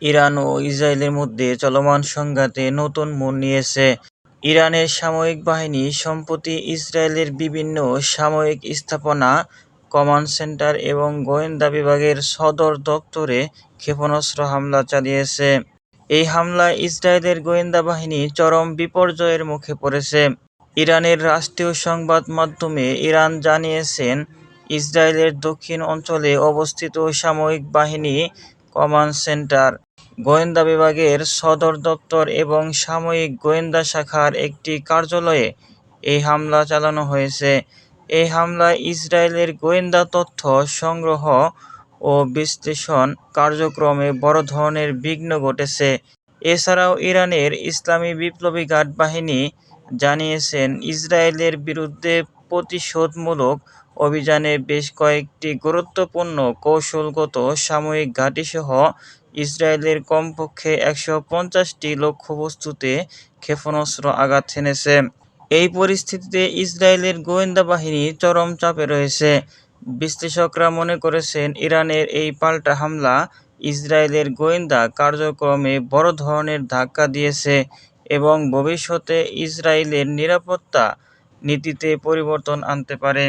Iran ও ইসরায়েলের মধ্যে চলমান সংঘাতে নতুন মোড় নিয়েছে। ইরানের সামরিক বাহিনী সম্প্রতি ইসরায়েলের বিভিন্ন সামরিক স্থাপনা, কমান্ড সেন্টার এবং গোয়েন্দা বিভাগের সদর দপ্তরে ক্ষেপণাস্ত্র হামলা চালিয়েছে। এই হামলায় ইসরায়েলের গোয়েন্দা বাহিনী চরম বিপর্যয়ের মুখে পড়েছে। ইরানের রাষ্ট্রীয় সংবাদ মাধ্যমে ইরান জানিয়েছেন, ইসরায়েলের দক্ষিণ অঞ্চলে অবস্থিত সামরিক বাহিনী, কমান্ড সেন্টার, গোয়েন্দা বিভাগের সদর দপ্তর এবং সামরিক গোয়েন্দা শাখার একটি কার্যালয়ে এই হামলা চালানো হয়েছে। এই হামলায় ইসরায়েলের গোয়েন্দা তথ্য সংগ্রহ ও বিশ্লেষণ কার্যক্রমে বড় ধরনের বিঘ্ন ঘটেছে। এছাড়াও ইরানের ইসলামী বিপ্লবী গার্ড বাহিনী জানিয়েছেন, ইসরায়েলের বিরুদ্ধে প্রতিশোধমূলক অভিযানে বেশ কয়েকটি গুরুত্বপূর্ণ কৌশলগত সামরিক ঘাঁটিসহ ইসরায়েলের কমপক্ষে ১৫০টি লক্ষ্যবস্তুতে ক্ষেপণাস্ত্র আঘাত হেনেছে। এই পরিস্থিতিতে ইসরায়েলের গোয়েন্দা বাহিনী চরম চাপে রয়েছে। বিশ্লেষকরা মনে করছেন, ইরানের এই পাল্টা হামলা ইসরায়েলের গোয়েন্দা কার্যক্রমে বড় ধরনের ধাক্কা দিয়েছে এবং ভবিষ্যতে ইসরায়েলের নিরাপত্তা নীতিতে পরিবর্তন আনতে পারে।